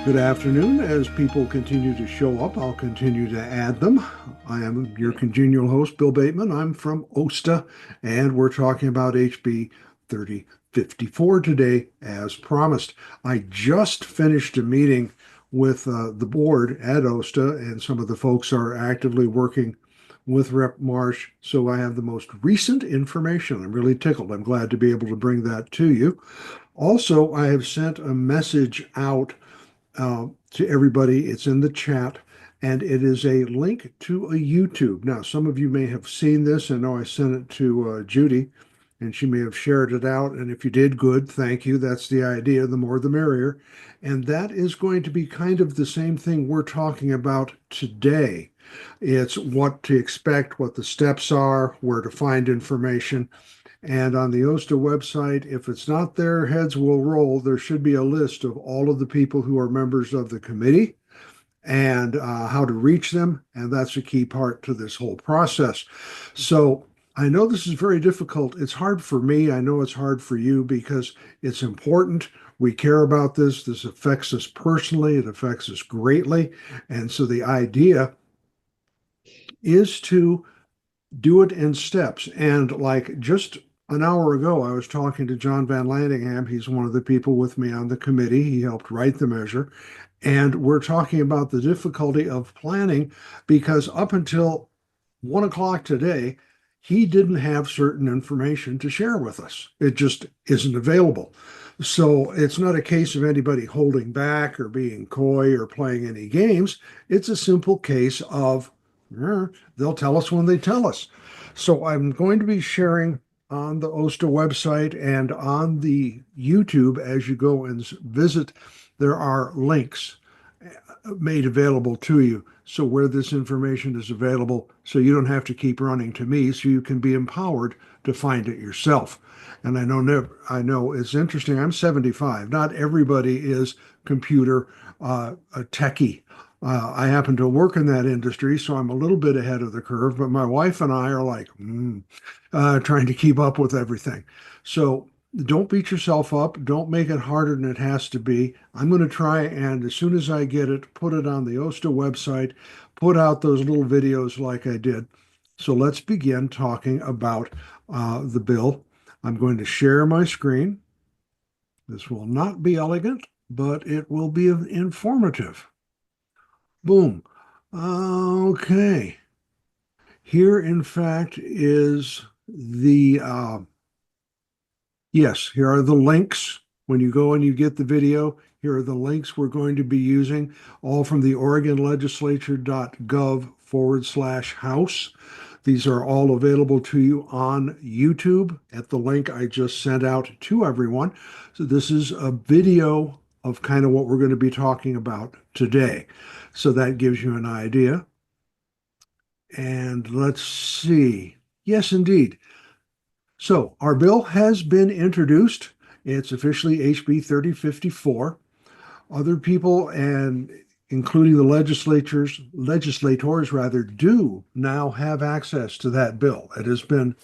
Good afternoon. As people continue to show up, I'll continue to add them. I am your congenial host, Bill Bateman. I'm from OSTA, and we're talking about HB 3054 today, as promised. I just finished a meeting with the board at OSTA, and some of the folks are actively working with Rep Marsh, so I have the most recent information. I'm really tickled. I'm glad to be able to bring that to you. Also, I have sent a message out to everybody. It's in the chat, and it is a link to a YouTube. Now, some of you may have seen this. I know I sent it to Judy, and she may have shared it out. And if you did, good, thank you. That's the idea. The more, the merrier. And that is going to be kind of the same thing we're talking about today. It's what to expect, what the steps are, where to find information. And on the OSTA website, if it's not there, heads will roll. There should be a list of all of the people who are members of the committee and how to reach them. And that's a key part to this whole process. So I know this is very difficult. It's hard for me. I know it's hard for you because it's important. We care about this. This affects us personally. It affects us greatly. And so the idea is to do it in steps. And like just an hour ago, I was talking to John Van Landingham. He's one of the people with me on the committee. He helped write the measure. And we're talking about the difficulty of planning because up until 1 o'clock today, he didn't have certain information to share with us. It just isn't available. So it's not a case of anybody holding back or being coy or playing any games. It's a simple case of they'll tell us when they tell us. So I'm going to be sharing on the OSTA website and on the YouTube as you go and visit. There are links made available to you. So where this information is available, so you don't have to keep running to me, so you can be empowered to find it yourself. And I know it's interesting. I'm 75. Not everybody is computer a techie. I happen to work in that industry, so I'm a little bit ahead of the curve, but my wife and I are like trying to keep up with everything. So don't beat yourself up. Don't make it harder than it has to be. I'm going to try and as soon as I get it, put it on the OSTA website, put out those little videos like I did. So let's begin talking about the bill. I'm going to share my screen. This will not be elegant, but it will be informative. Boom. Okay. Here, in fact, is the, yes, here are the links. When you go and you get the video, here are the links we're going to be using, all from the OregonLegislature.gov/House. These are all available to you on YouTube at the link I just sent out to everyone. So this is a video of kind of what we're going to be talking about today. So that gives you an idea. And let's see. Yes, indeed. So our bill has been introduced. It's officially HB 3054. Other people, and including the legislators rather, do now have access to that bill. It has been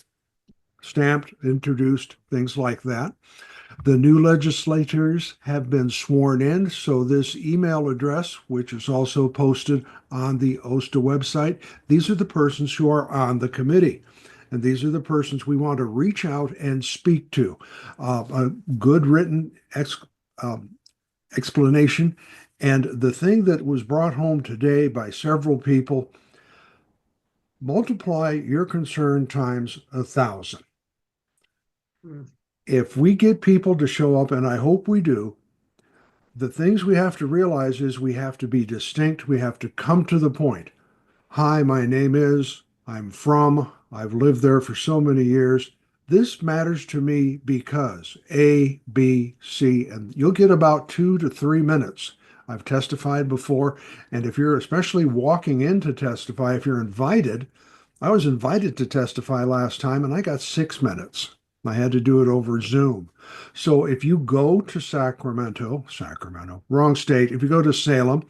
stamped, introduced, things like that. The new legislators have been sworn in, so this email address, which is also posted on the OSTA website, these are the persons who are on the committee. And these are the persons we want to reach out and speak to. A good written explanation. And the thing that was brought home today by several people, multiply your concern times 1,000. If we get people to show up, and I hope we do, the things we have to realize is we have to be distinct. We have to come to the point. Hi, my name is, I'm from, I've lived there for so many years. This matters to me because A, B, C, and you'll get about 2 to 3 minutes. I've testified before, and if you're especially walking in to testify, if you're invited, I was invited to testify last time and I got 6 minutes. I had to do it over Zoom. So if you go to Sacramento, wrong state, if you go to Salem,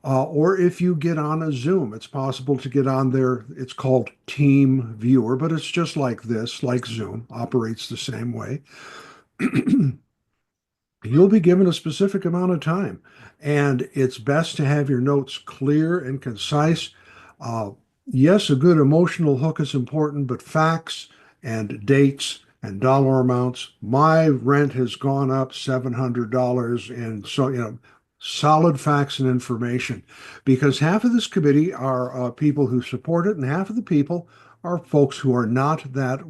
or if you get on a Zoom, it's possible to get on there. It's called Team Viewer, but it's just like this, like Zoom, operates the same way. You'll be given a specific amount of time, and it's best to have your notes clear and concise. Uh, yes, a good emotional hook is important, but facts and dates and dollar amounts. My rent has gone up $700, and so solid facts and information, because half of this committee are people who support it, and half of the people are folks who are not that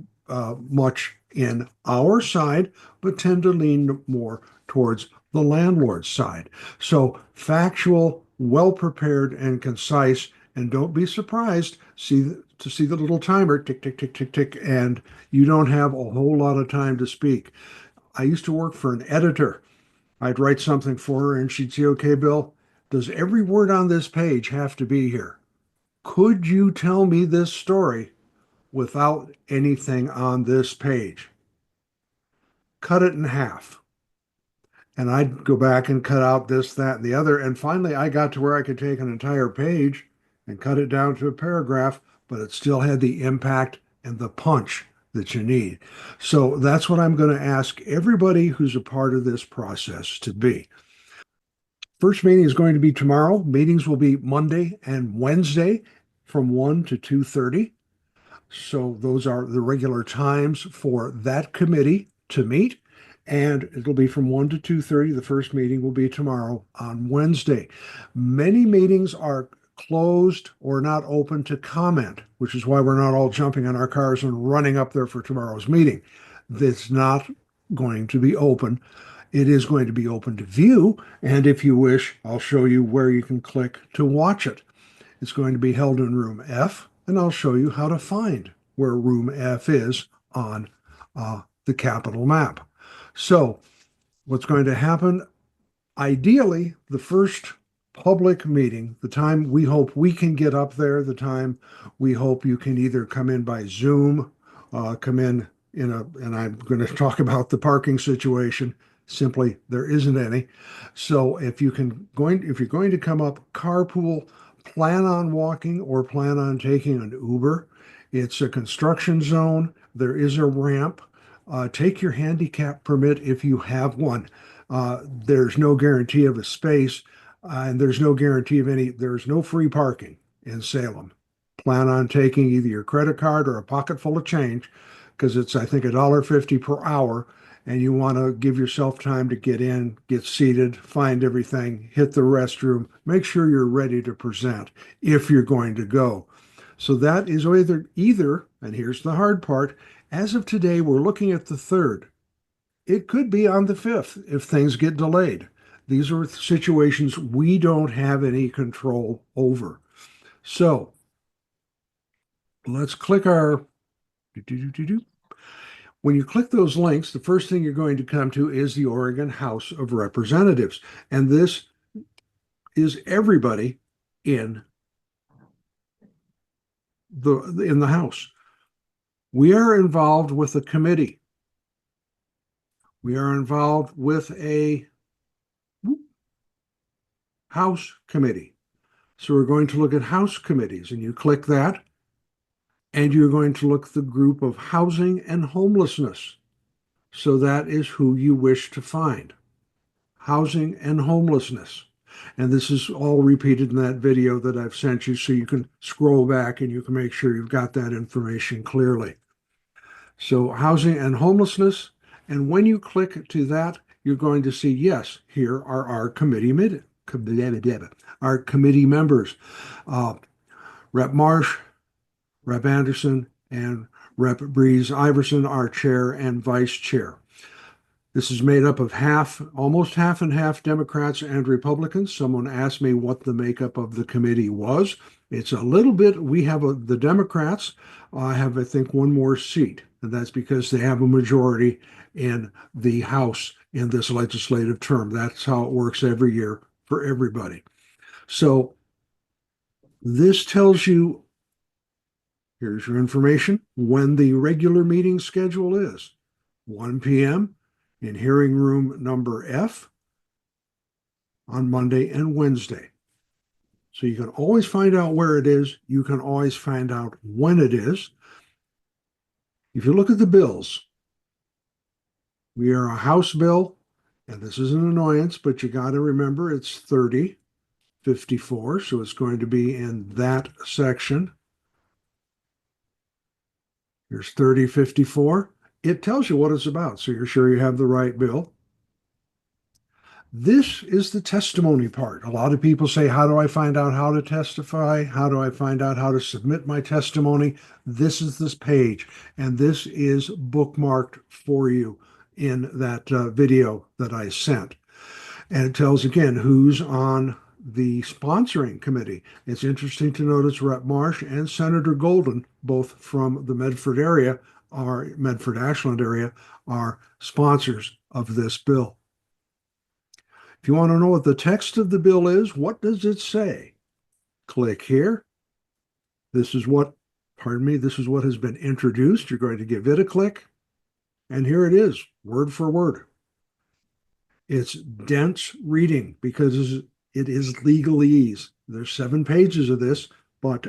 much in our side, but tend to lean more towards the landlord's side. So factual, well prepared, and concise. And don't be surprised to see the little timer tick, tick, tick, tick, tick, and you don't have a whole lot of time to speak. I used to work for an editor. I'd write something for her, and she'd say, "Okay, Bill, does every word on this page have to be here? Could you tell me this story without anything on this page? Cut it in half." And I'd go back and cut out this, that, and the other. And finally, I got to where I could take an entire page and cut it down to a paragraph, but it still had the impact and the punch that you need. So that's what I'm going to ask everybody who's a part of this process to be. First meeting is going to be tomorrow. Meetings will be Monday and Wednesday from 1 to 2:30. So those are the regular times for that committee to meet. And it'll be from 1 to 2:30. The first meeting will be tomorrow on Wednesday. Many meetings are closed or not open to comment, which is why we're not all jumping in our cars and running up there for tomorrow's meeting. It's not going to be open. It is going to be open to view. And if you wish, I'll show you where you can click to watch it. It's going to be held in room F, and I'll show you how to find where room F is on the Capitol map. So what's going to happen, ideally, the first public meeting, the time we hope we can get up there, the time we hope you can either come in by Zoom, come in and I'm going to talk about the parking situation. Simply, there isn't any. So if you're going to come up, carpool, plan on walking or plan on taking an Uber. It's a construction zone. There is a ramp. Take your handicap permit if you have one. There's no guarantee of a space, and there's no guarantee of there's no free parking in Salem. Plan on taking either your credit card or a pocket full of change, because it's, I think, $1.50 per hour, and you want to give yourself time to get in, get seated, find everything, hit the restroom, make sure you're ready to present if you're going to go. So that is either, and here's the hard part, as of today, we're looking at the 3rd. It could be on the 5th if things get delayed. These are situations we don't have any control over. So let's click our. When you click those links, the first thing you're going to come to is the Oregon House of Representatives. And this is everybody in the House. We are involved with a committee. We are involved with a House committee. So we're going to look at House committees, and you click that, and you're going to look at the group of housing and homelessness. So that is who you wish to find. Housing and homelessness. And this is all repeated in that video that I've sent you, so you can scroll back and you can make sure you've got that information clearly. So housing and homelessness. And when you click to that, you're going to see, yes, here are our committee members. Rep Marsh, Rep Anderson, and Rep Breeze Iverson, our chair and vice chair. This is made up of almost half and half Democrats and Republicans. Someone asked me what the makeup of the committee was. It's a little bit, the Democrats have, I think, one more seat, and that's because they have a majority in the House in this legislative term. That's how it works every year for everybody. So this tells you, here's your information, when the regular meeting schedule is. 1 p.m. in hearing room number F on Monday and Wednesday. So you can always find out where it is. You can always find out when it is. If you look at the bills, we are a House bill And this is an annoyance, but you got to remember it's 3054, so it's going to be in that section. Here's 3054. It tells you what it's about, so you're sure you have the right bill. This is the testimony part. A lot of people say, how do I find out how to testify? How do I find out how to submit my testimony? This is this page, and this is bookmarked for you in that video that I sent. And it tells again who's on the sponsoring committee. It's interesting to notice Rep. Marsh and Senator Golden, both from the Medford area, are Medford-Ashland area, are sponsors of this bill. If you want to know what the text of the bill is, what does it say? Click here. This is what, this is what has been introduced. You're going to give it a click. And here it is, word for word. It's dense reading because it is legalese. There's 7 pages of this, but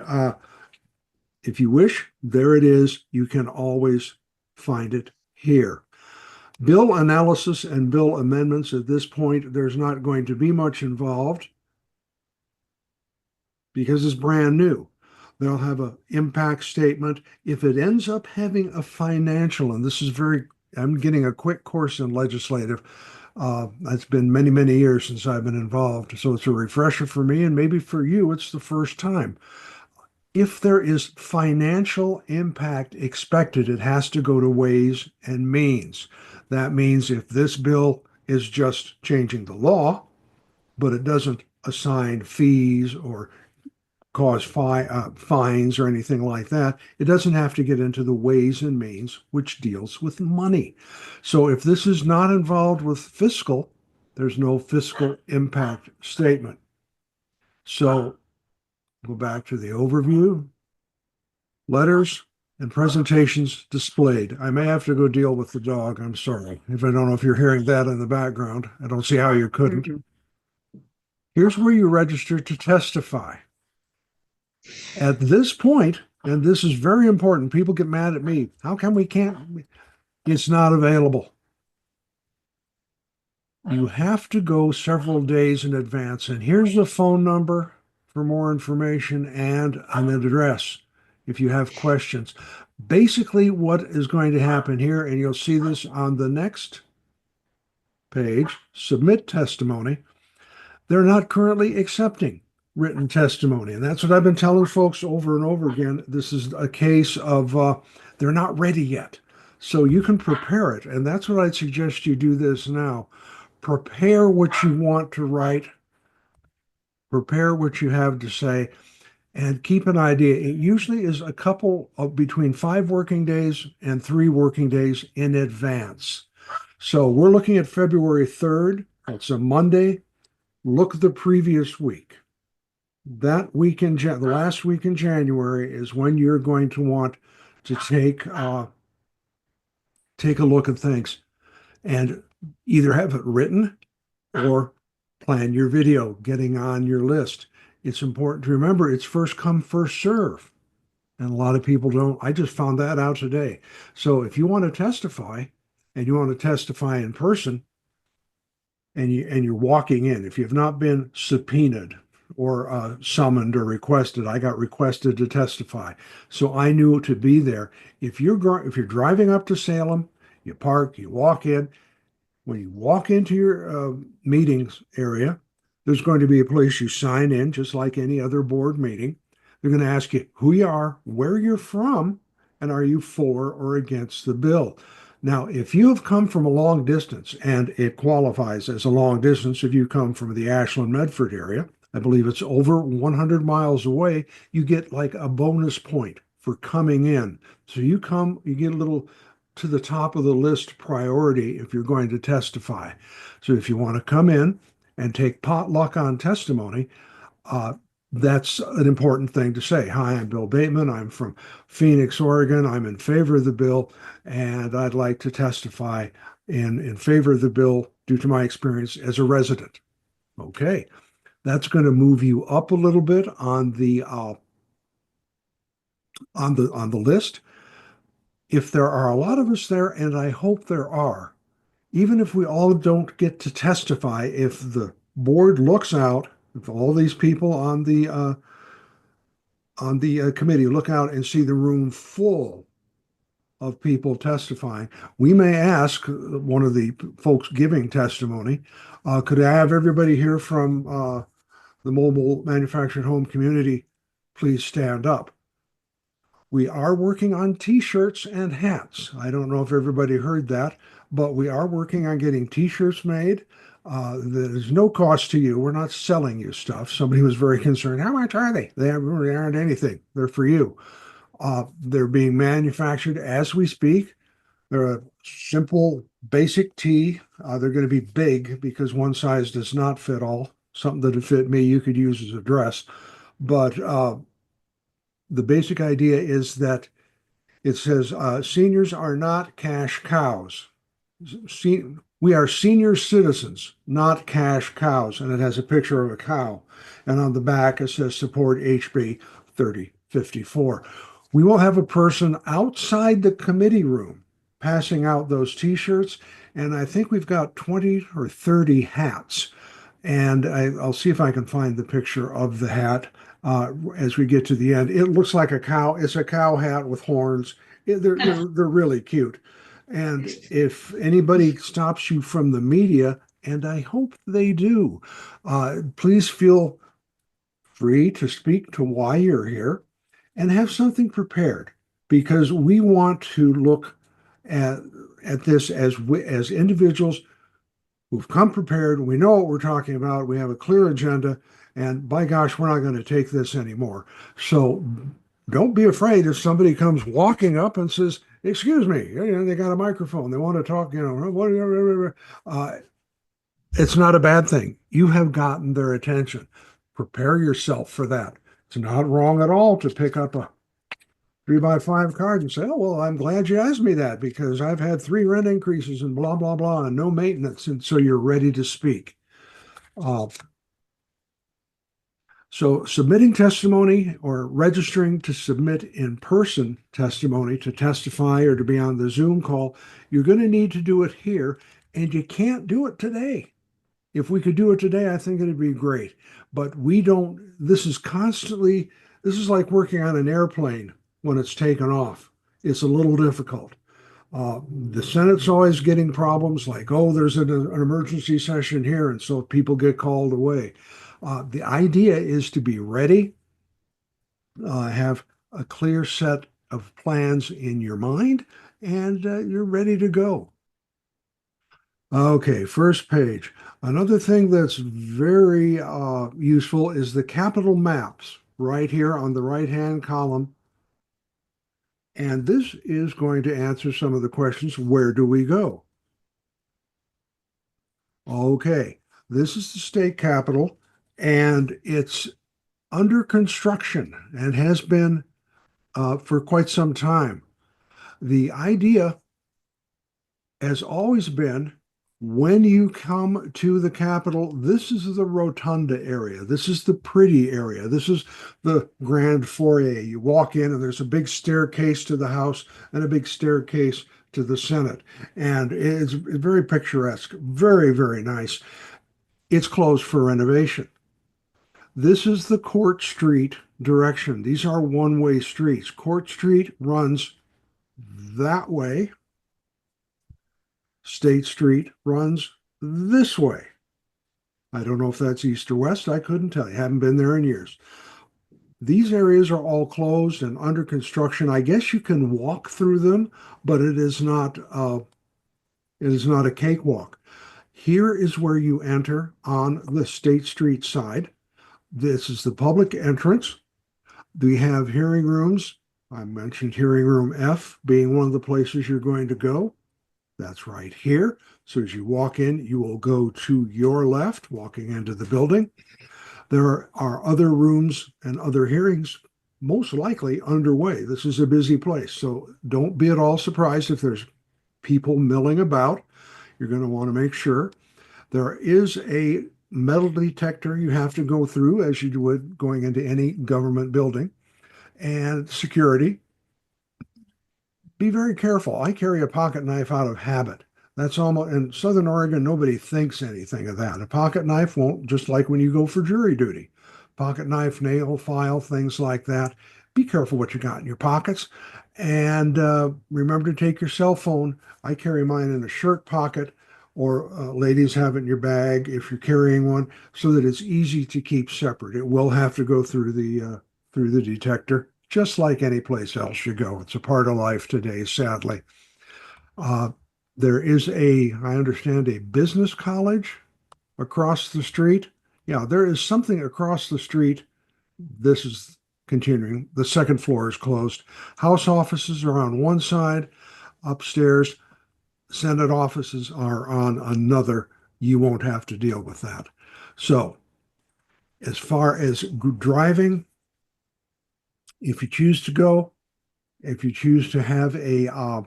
if you wish, there it is. You can always find it here. Bill analysis and bill amendments at this point, there's not going to be much involved because it's brand new. They'll have an impact statement. If it ends up having a financial, and this is I'm getting a quick course in legislative. It's been many, many years since I've been involved, so it's a refresher for me, and maybe for you, it's the first time. If there is financial impact expected, it has to go to Ways and Means. That means if this bill is just changing the law, but it doesn't assign fees or cause fines or anything like that, it doesn't have to get into the Ways and Means, which deals with money. So if this is not involved with fiscal, there's no fiscal impact statement. So go back to the overview, letters and presentations displayed. I may have to go deal with the dog. I'm sorry. If I don't know if you're hearing that in the background, I don't see how you couldn't. Here's where you register to testify. At this point, and this is very important, people get mad at me. How come we can't? It's not available. You have to go several days in advance. And here's the phone number for more information and an address if you have questions. Basically, what is going to happen here, and you'll see this on the next page, submit testimony. They're not currently accepting written testimony. And that's what I've been telling folks over and over again. This is a case of they're not ready yet. So you can prepare it. And that's what I'd suggest you do this now. Prepare what you want to write. Prepare what you have to say. And keep an idea. It usually is a couple of between 5 working days and 3 working days in advance. So we're looking at February 3rd. It's a Monday. Look at the previous week. That week in the last week in January is when you're going to want to take a look at things and either have it written or plan your video getting on your list. It's important to remember it's first come, first serve. And a lot of people don't. I just found that out today. So if you want to testify and you want to testify in person and you're walking in, if you've not been subpoenaed or summoned or requested, I got requested to testify. So I knew to be there. If you're driving up to Salem, you park, you walk in. When you walk into your meetings area, there's going to be a place you sign in, just like any other board meeting. They're going to ask you who you are, where you're from, and are you for or against the bill. Now, if you have come from a long distance, and it qualifies as a long distance if you come from the Ashland Medford area, I believe it's over 100 miles away, you get like a bonus point for coming in. So you get a little to the top of the list priority if you're going to testify. So if you want to come in and take potluck on testimony, that's an important thing to say. Hi, I'm Bill Bateman. I'm from Phoenix, Oregon. I'm in favor of the bill, and I'd like to testify in favor of the bill due to my experience as a resident. Okay, that's going to move you up a little bit on the list. If there are a lot of us there, and I hope there are, even if we all don't get to testify, if the board looks out, if all these people on the committee look out and see the room full of people testifying, we may ask one of the folks giving testimony, could I have everybody here from the mobile manufactured home community please stand up? We are working on t-shirts and hats. I don't know if everybody heard that, but we are working on getting t-shirts made. There's no cost to you. We're not selling you stuff. Somebody was very concerned. How much are they? They really aren't anything. They're for you. They're being manufactured as we speak. They're a simple, basic tee. They're going to be big because one size does not fit all. Something that would fit me, you could use as a dress. But the basic idea is that it says seniors are not cash cows. We are senior citizens, not cash cows. And it has a picture of a cow. And on the back, it says support HB 3054. We will have a person outside the committee room passing out those t-shirts. And I think we've got 20 or 30 hats. And I'll see if I can find the picture of the hat as we get to the end. It looks like a cow. It's a cow hat with horns. They're really cute. And if anybody stops you from the media, and I hope they do, please feel free to speak to why you're here and have something prepared, because we want to look at this as individuals who've come prepared. We know what we're talking about. We have a clear agenda, and by gosh, we're not going to take this anymore. So don't be afraid if somebody comes walking up and says, "Excuse me," they got a microphone. They want to talk. Whatever. It's not a bad thing. You have gotten their attention. Prepare yourself for that. It's not wrong at all to pick up a 3x5 card and say, "Oh, well, I'm glad you asked me that because I've had 3 rent increases and blah, blah, blah, and no maintenance." And so you're ready to speak. So submitting testimony or registering to submit in-person testimony to testify or to be on the Zoom call, you're going to need to do it here, and you can't do it today. If we could do it today, I think it'd be great. But we don't, this is like working on an airplane when it's taken off. It's a little difficult. The Senate's always getting problems like, oh, there's an emergency session here, and so people get called away. The idea is to be ready, have a clear set of plans in your mind, and you're ready to go. Okay, first page. Another thing that's very useful is the capital maps right here on the right-hand column. And this is going to answer some of the questions. Where do we go? Okay, this is the state capitol, and it's under construction and has been for quite some time. The idea has always been, when you come to the Capitol, this is the rotunda area. This is the pretty area. This is the grand foyer. You walk in and there's a big staircase to the House and a big staircase to the Senate. And it's very picturesque, very, very nice. It's closed for renovation. This is the Court Street direction. These are one-way streets. Court Street runs that way. State Street runs this way. I don't know if that's east or west. I couldn't tell you. Haven't been there in years. These areas are all closed and under construction. I guess you can walk through them, but it is not a cakewalk. Here is where you enter on the State Street side. This is the public entrance. We have hearing rooms. I mentioned hearing room F being one of the places you're going to go. That's right here. So as you walk in, you will go to your left, walking into the building. There are other rooms and other hearings most likely underway. This is a busy place. So don't be at all surprised if there's people milling about. You're going to want to make sure. There is a metal detector you have to go through as you would going into any government building. And security. Be very careful. I carry a pocket knife out of habit. That's almost in Southern Oregon, nobody thinks anything of that. A pocket knife won't, just like when you go for jury duty. Pocket knife, nail file, things like that. Be careful what you got in your pockets. And remember to take your cell phone. I carry mine in a shirt pocket, or ladies have it in your bag if you're carrying one, so that it's easy to keep separate. It will have to go through the detector, just like any place else you go. It's a part of life today, sadly. Uh, there is I understand, a business college across the street. Yeah, there is something across the street. This is continuing. The second floor is closed. House offices are on one side. Upstairs, Senate offices are on another. You won't have to deal with that. So, as far as driving, if you choose to go, if you choose to have a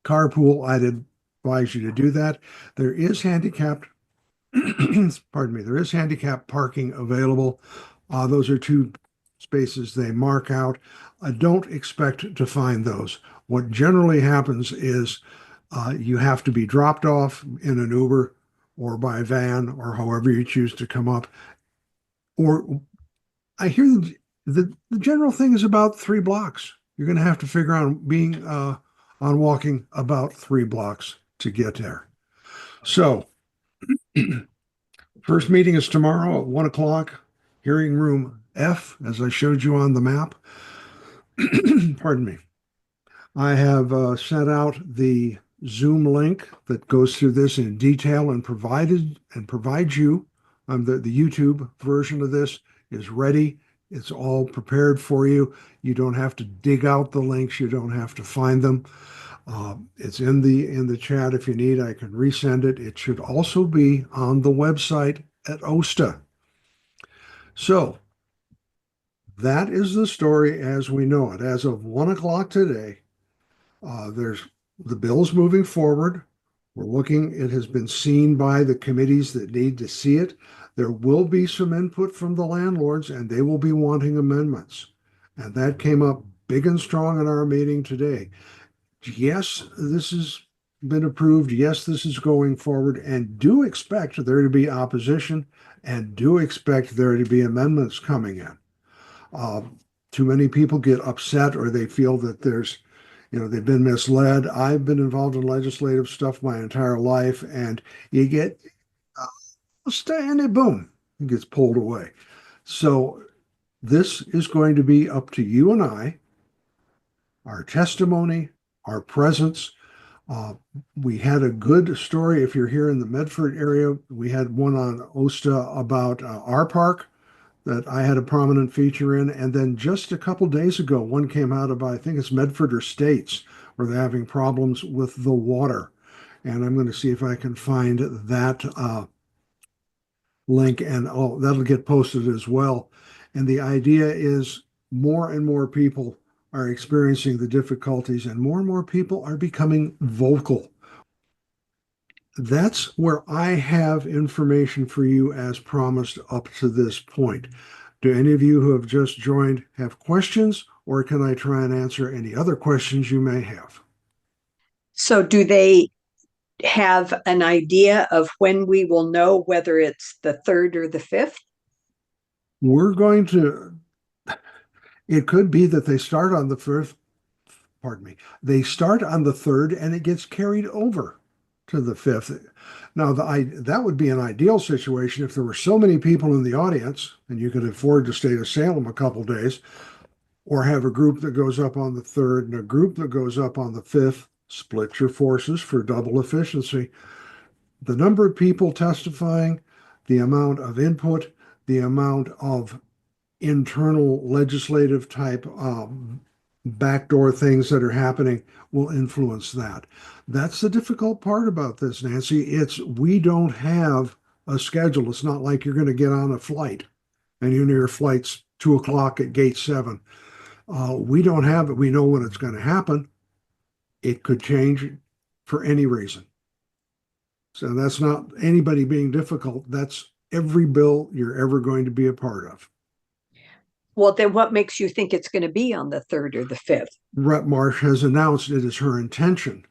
carpool, I'd advise you to do that. There is handicapped, pardon me, there is handicapped parking available. Those are two spaces they mark out. I don't expect to find those. What generally happens is you have to be dropped off in an Uber or by van or however you choose to come up. Or I hear the general thing is about 3 blocks. You're going to have to figure out being on walking about 3 blocks to get there. So, first meeting is tomorrow at 1 o'clock, hearing room F, as I showed you on the map. Pardon me. I have sent out the Zoom link that goes through this in detail and provides you. The YouTube version of this is ready. It's all prepared for you. You don't have to dig out the links. You don't have to find them. It's in the chat if you need. I can resend it. It should also be on the website at OSTA. So that is the story as we know it. As of 1 o'clock today, there's the bill's moving forward. We're looking, it has been seen by the committees that need to see it. There will be some input from the landlords, and they will be wanting amendments. And that came up big and strong in our meeting today. Yes, this has been approved. Yes, this is going forward, and do expect there to be opposition, and do expect there to be amendments coming in. Too many people get upset, or they feel that they've been misled. I've been involved in legislative stuff my entire life, and you get and it boom, it gets pulled away. So this is going to be up to you and I, our testimony, our presence. We had a good story. If you're here in the Medford area, we had one on OSTA about our park that I had a prominent feature in. And then just a couple days ago, one came out about, I think it's Medford or States, where they're having problems with the water. And I'm going to see if I can find that link, and that'll get posted as well. And the idea is more and more people are experiencing the difficulties, and more people are becoming vocal. That's where I have information for you as promised up to this point. Do any of you who have just joined have questions, or can I try and answer any other questions you may have? So do they have an idea of when we will know whether it's the 3rd or the 5th? We're going to, it could be that they start on the 1st, pardon me, they start on the 3rd and it gets carried over to the 5th. Now, that would be an ideal situation if there were so many people in the audience and you could afford to stay to Salem a couple days, or have a group that goes up on the 3rd and a group that goes up on the 5th. Split your forces for double efficiency. The number of people testifying, the amount of input, the amount of internal legislative type backdoor things that are happening will influence that. That's the difficult part about this, Nancy. We don't have a schedule. It's not like you're going to get on a flight and your flight's 2 o'clock at gate 7. We don't have it. We know when it's going to happen. It could change for any reason. So that's not anybody being difficult. That's every bill you're ever going to be a part of. Well, then what makes you think it's going to be on the 3rd or the 5th? Rep Marsh has announced it is her intention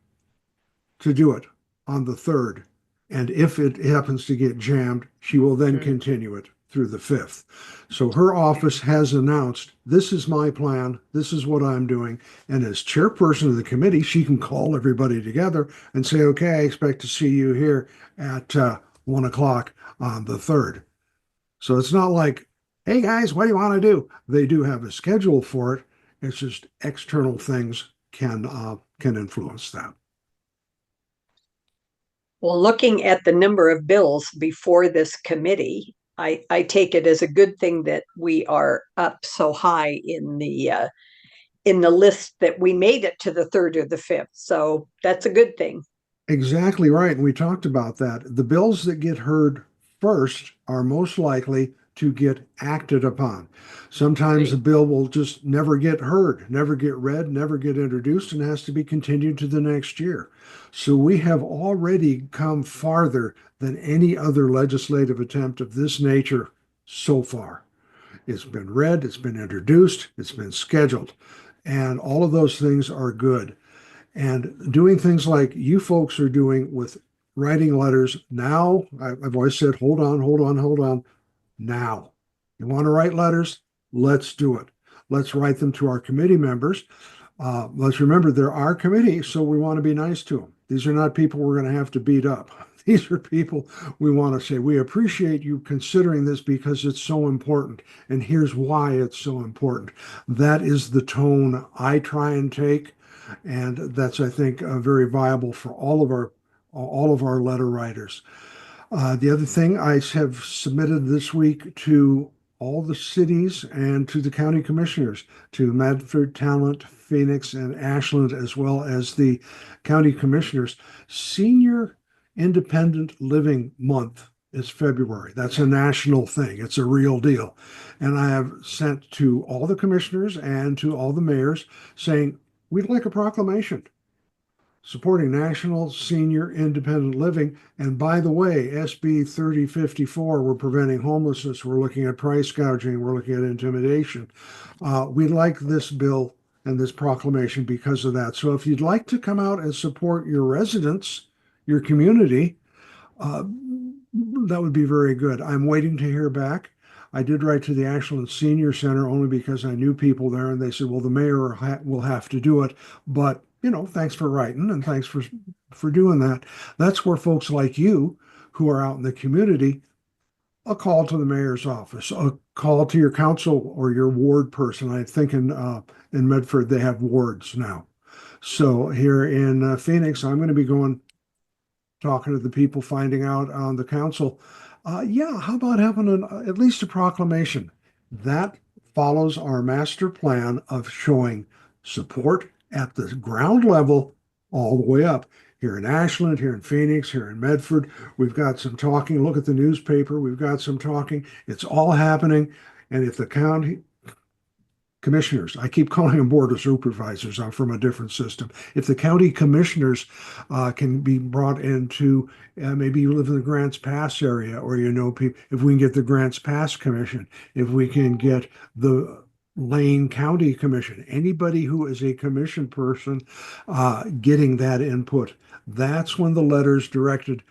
to do it on the 3rd. And if it happens to get jammed, she will then continue it through the 5th. So her office has announced, this is my plan, this is what I'm doing. And as chairperson of the committee, she can call everybody together and say, okay, I expect to see you here at 1 o'clock on the 3rd. So it's not like, hey guys, what do you want to do? They do have a schedule for it. It's just external things can influence that. Well, looking at the number of bills before this committee, I take it as a good thing that we are up so high in the list that we made it to the 3rd or the 5th. So that's a good thing. Exactly right. And we talked about that. The bills that get heard first are most likely to get acted upon. Sometimes a bill will just never get heard, never get read, never get introduced, and has to be continued to the next year. So we have already come farther than any other legislative attempt of this nature so far. It's been read, it's been introduced, it's been scheduled, and all of those things are good. And doing things like you folks are doing with writing letters now, I've always said, hold on, hold on, hold on. Now, you want to write letters? Let's do it. Let's write them to our committee members. Let's remember they're our committee, so we want to be nice to them. These are not people we're going to have to beat up. These are people we want to say, we appreciate you considering this because it's so important. And here's why it's so important. That is the tone I try and take. And that's, I think, very viable for all of our letter writers. The other thing I have submitted this week to all the cities and to the county commissioners, to Medford, Talent, Phoenix, and Ashland, as well as the county commissioners, Senior Independent Living Month is February. That's a national thing. It's a real deal. And I have sent to all the commissioners and to all the mayors saying, we'd like a proclamation supporting national senior independent living. And by the way, SB 3054, we're preventing homelessness, we're looking at price gouging, we're looking at intimidation. We like this bill and this proclamation because of that. So if you'd like to come out and support your residents, your community, that would be very good. I'm waiting to hear back. I did write to the Ashland Senior Center only because I knew people there, and they said, well, the mayor will have to do it. But thanks for writing and thanks for doing that. That's where folks like you who are out in the community, a call to the mayor's office, a call to your council or your ward person. I think in Medford, they have wards now. So here in Phoenix, I'm going to be talking to the people, finding out on the council. How about having at least a proclamation that follows our master plan of showing support at the ground level all the way up. Here in Ashland, here in Phoenix, here in Medford, we've got some talking. Look at the newspaper. We've got some talking. It's all happening. And if the county commissioners, I keep calling them board of supervisors, I'm from a different system. If the county commissioners can be brought into, maybe you live in the Grants Pass area, or people, if we can get the Grants Pass Commission, if we can get the Lane County Commission, anybody who is a commission person getting that input, that's when the letters directed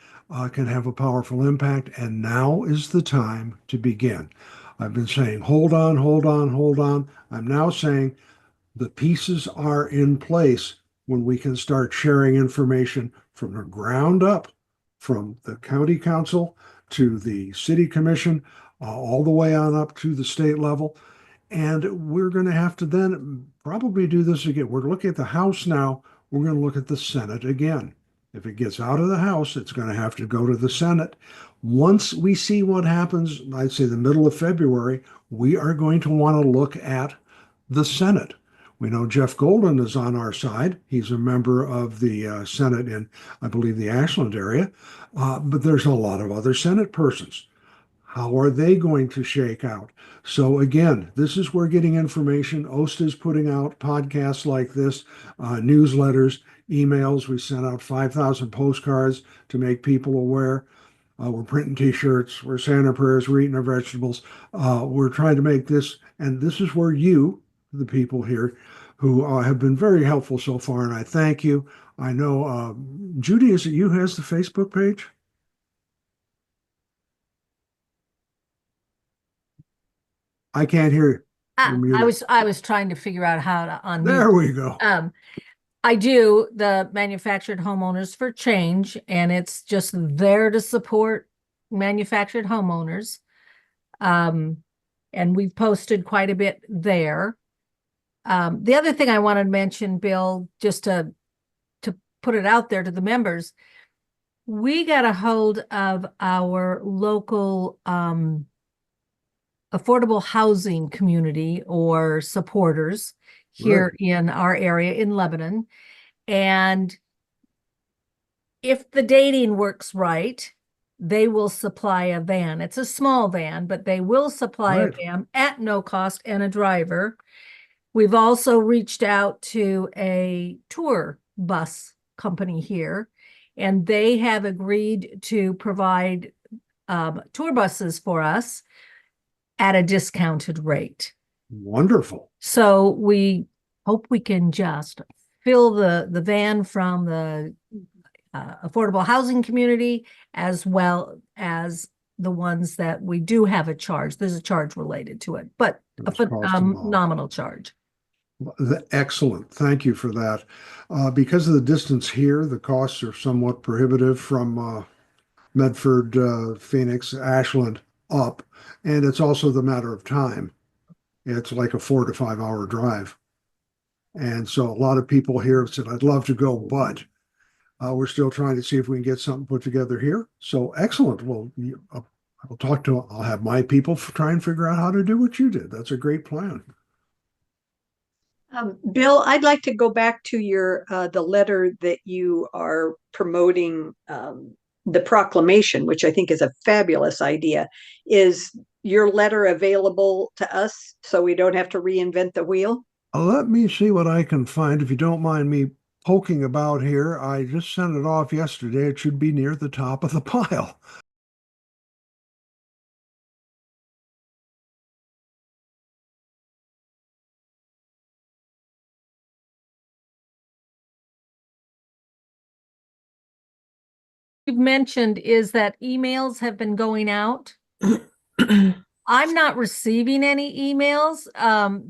can have a powerful impact. And now is the time to begin. I've been saying, hold on, hold on, hold on. I'm now saying the pieces are in place when we can start sharing information from the ground up, from the county council to the city commission, all the way on up to the state level. And we're going to have to then probably do this again. We're looking at the House now. We're going to look at the Senate again. If it gets out of the House, it's going to have to go to the Senate. Once we see what happens, I'd say the middle of February, we are going to want to look at the Senate. We know Jeff Golden is on our side. He's a member of the Senate in, I believe, the Ashland area. But there's a lot of other Senate persons. How are they going to shake out? So again, this is where getting information. OSTA is putting out podcasts like this, newsletters, emails. We sent out 5,000 postcards to make people aware. We're printing T-shirts. We're saying our prayers. We're eating our vegetables. We're trying to make this, and this is where you, the people here, who have been very helpful so far, and I thank you. I know, Judy, is it you who has the Facebook page? I can't hear you. You're muted. I was trying to figure out how to unmute. There we go. I do the Manufactured Homeowners for Change, and it's just there to support manufactured homeowners. And we've posted quite a bit there. The other thing I wanted to mention, Bill, just to put it out there to the members, we got a hold of our local affordable housing community or supporters here in our area in Lebanon. And if the dating works right, they will supply a van. It's a small van, but they will supply a van at no cost and a driver. We've also reached out to a tour bus company here, and they have agreed to provide tour buses for us at a discounted rate. Wonderful. So we hope we can just fill the van from the affordable housing community, as well as the ones that we do have a charge. There's a charge related to it, but a nominal charge. Excellent. Thank you for that. Because of the distance here, the costs are somewhat prohibitive from Medford, Phoenix, Ashland up, and it's also the matter of time. It's like a 4 to 5 hour drive. And so a lot of people here have said, I'd love to go, but we're still trying to see if we can get something put together here. So excellent. Well, I'll have my people try and figure out how to do what you did. That's a great plan. Bill, I'd like to go back to your the letter that you are promoting, the proclamation, which I think is a fabulous idea. Is your letter available to us so we don't have to reinvent the wheel? Let me see what I can find. If you don't mind me poking about here, I just sent it off yesterday. It should be near the top of the pile. You've mentioned is that emails have been going out. I'm not receiving any emails.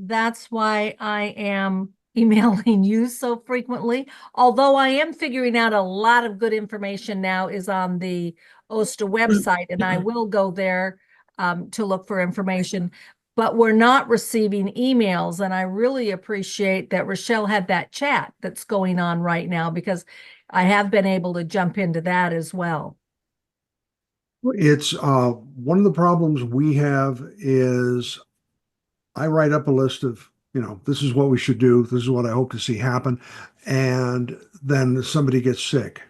That's why I am emailing you so frequently. Although I am figuring out a lot of good information now is on the OSTA website, and I will go there to look for information. But we're not receiving emails, and I really appreciate that Rochelle had that chat that's going on right now, because I have been able to jump into that as well. It's one of the problems we have is I write up a list of, this is what we should do. This is what I hope to see happen. And then somebody gets sick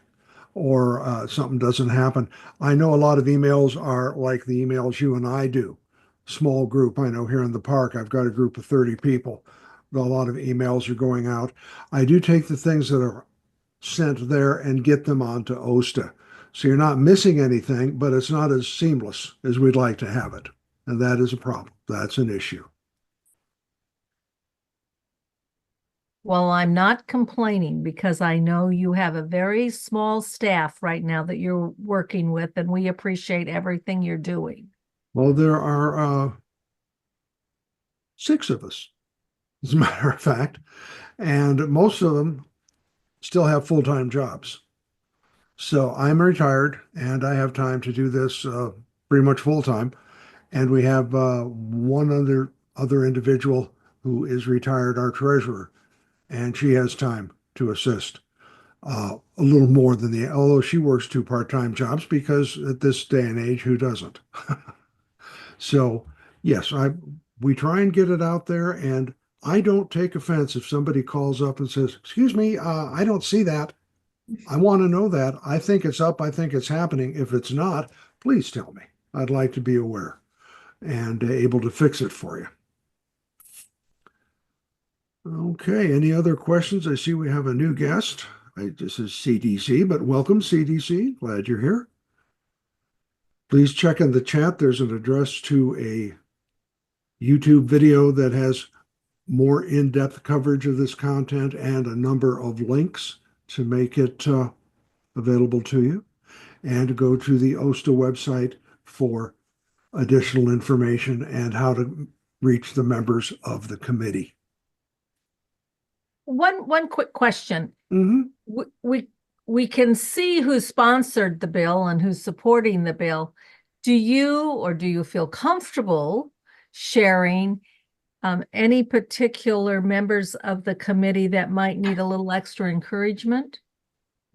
or something doesn't happen. I know a lot of emails are like the emails you and I do. Small group. I know here in the park, I've got a group of 30 people. A lot of emails are going out. I do take the things that are sent there and get them onto OSTA. So you're not missing anything, but it's not as seamless as we'd like to have it. And that is a problem. That's an issue. Well, I'm not complaining because I know you have a very small staff right now that you're working with, and we appreciate everything you're doing. Well, there are 6 of us, as a matter of fact, and most of them still have full-time jobs. So I'm retired and I have time to do this pretty much full-time. And we have one other individual who is retired, our treasurer, and she has time to assist a little more than although she works 2 part-time jobs, because at this day and age, who doesn't? So yes, we try and get it out there, and I don't take offense if somebody calls up and says, excuse me, I don't see that. I want to know that. I think it's up. I think it's happening. If it's not, please tell me. I'd like to be aware and able to fix it for you. Okay, any other questions? I see we have a new guest. This is CDC, but welcome, CDC. Glad you're here. Please check in the chat. There's an address to a YouTube video that has more in-depth coverage of this content and a number of links to make it available to you. And go to the OSTA website for additional information and how to reach the members of the committee. One quick question. Mhm. We can see who sponsored the bill and who's supporting the bill. Do you feel comfortable sharing any particular members of the committee that might need a little extra encouragement?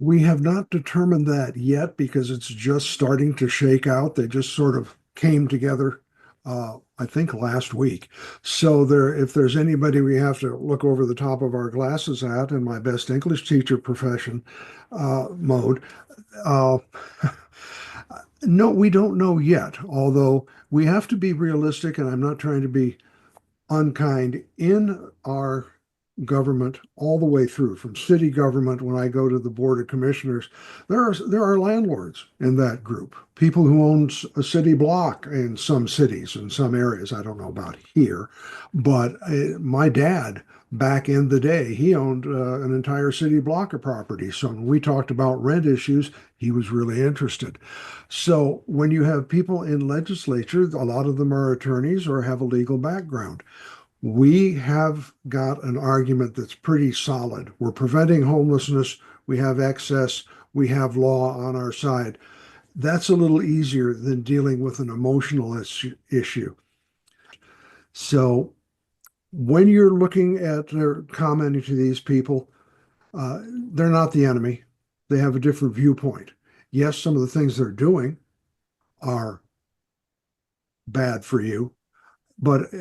We have not determined that yet because it's just starting to shake out. They just sort of came together, I think, last week. So if there's anybody we have to look over the top of our glasses at in my best English teacher profession mode, no, we don't know yet. Although we have to be realistic, and I'm not trying to be unkind in our government all the way through, from city government. When I go to the Board of Commissioners, there are landlords in that group, people who own a city block in some cities, in some areas. I don't know about here, but my dad, back in the day, he owned an entire city block of property. So when we talked about rent issues, he was really interested. So when you have people in legislature, a lot of them are attorneys or have a legal background. We have got an argument that's pretty solid. We're preventing homelessness. We have excess. We have law on our side. That's a little easier than dealing with an emotional issue. So when you're looking at or commenting to these people, they're not the enemy. They have a different viewpoint. Yes, some of the things they're doing are bad for you, but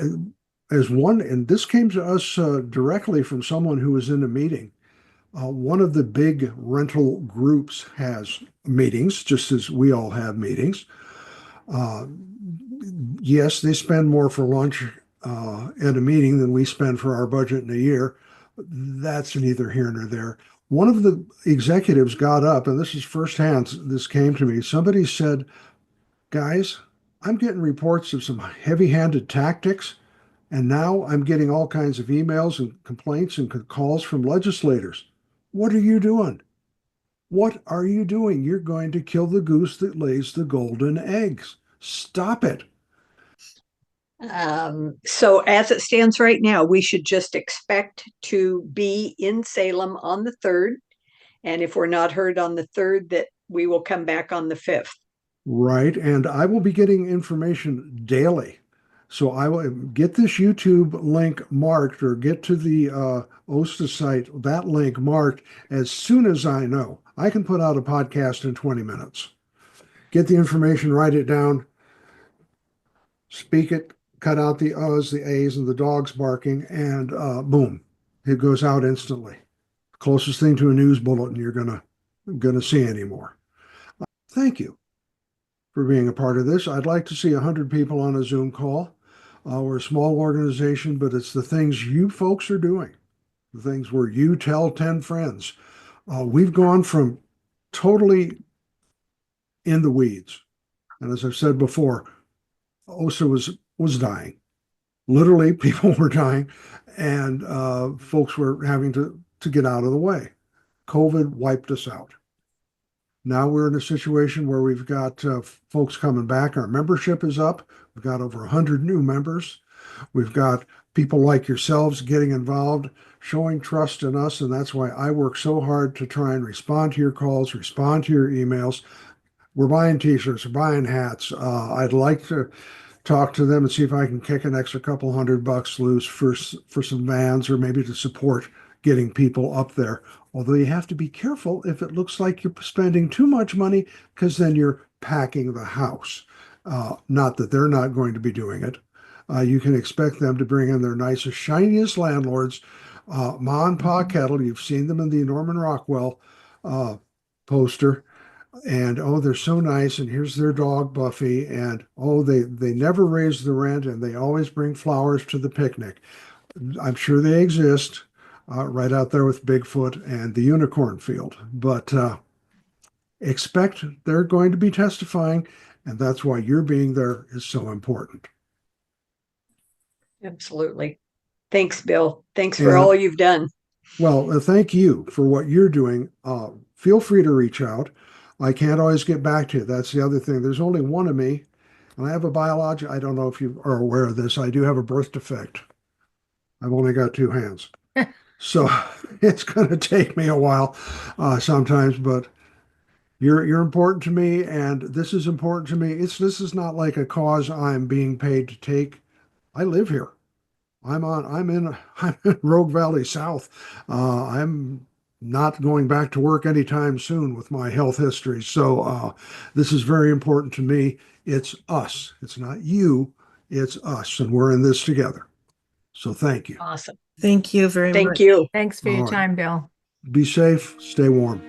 and this came to us directly from someone who was in a meeting. One of the big rental groups has meetings, just as we all have meetings. Yes, they spend more for lunch at a meeting than we spend for our budget in a year. That's neither here nor there. One of the executives got up, and this is firsthand, this came to me. Somebody said, guys, I'm getting reports of some heavy-handed tactics. And now I'm getting all kinds of emails and complaints and calls from legislators. What are you doing? What are you doing? You're going to kill the goose that lays the golden eggs. Stop it. So as it stands right now, we should just expect to be in Salem on the 3rd. And if we're not heard on the 3rd, that we will come back on the 5th. Right. And I will be getting information daily. So I will get this YouTube link marked, or get to the OSTA site, that link marked, as soon as I know. I can put out a podcast in 20 minutes. Get the information, write it down, speak it, cut out the uhs, the a's, and the dogs barking, and boom, it goes out instantly. Closest thing to a news bulletin you're gonna see anymore. Thank you for being a part of this. I'd like to see 100 people on a Zoom call. We're a small organization, but it's the things you folks are doing, the things where you tell 10 friends. We've gone from totally in the weeds. And as I've said before, OSTA was dying. Literally, people were dying, and folks were having to get out of the way. COVID wiped us out. Now we're in a situation where we've got folks coming back. Our membership is up. We've got over 100 new members. We've got people like yourselves getting involved, showing trust in us. And that's why I work so hard to try and respond to your calls, respond to your emails. We're buying t-shirts, we're buying hats. I'd like to talk to them and see if I can kick an extra couple $100 loose for some vans, or maybe to support getting people up there. Although you have to be careful if it looks like you're spending too much money, because then you're packing the house. Not that they're not going to be doing it. You can expect them to bring in their nicest, shiniest landlords. Ma and Pa Kettle, you've seen them in the Norman Rockwell poster. And oh, they're so nice. And here's their dog, Buffy. And oh, they never raise the rent, and they always bring flowers to the picnic. I'm sure they exist. Right out there with Bigfoot and the unicorn field. But expect they're going to be testifying, and that's why your being there is so important. Absolutely. Thanks, Bill. Thanks for And- all you've done. Well, thank you for what you're doing. Feel free to reach out. I can't always get back to you. That's the other thing. There's only one of me, and I have a biologic. I don't know if you are aware of this. I do have a birth defect. I've only got two hands. So it's going to take me a while sometimes, but you're important to me, and this is important to me. This is not like a cause I'm being paid to take. I live here. I'm in Rogue Valley South. I'm not going back to work anytime soon with my health history. So this is very important to me. It's us. It's not you. It's us, and we're in this together. So thank you. Awesome. Thank you very much. Thank you. Thanks for your All right. time, Bill. Be safe. Stay warm.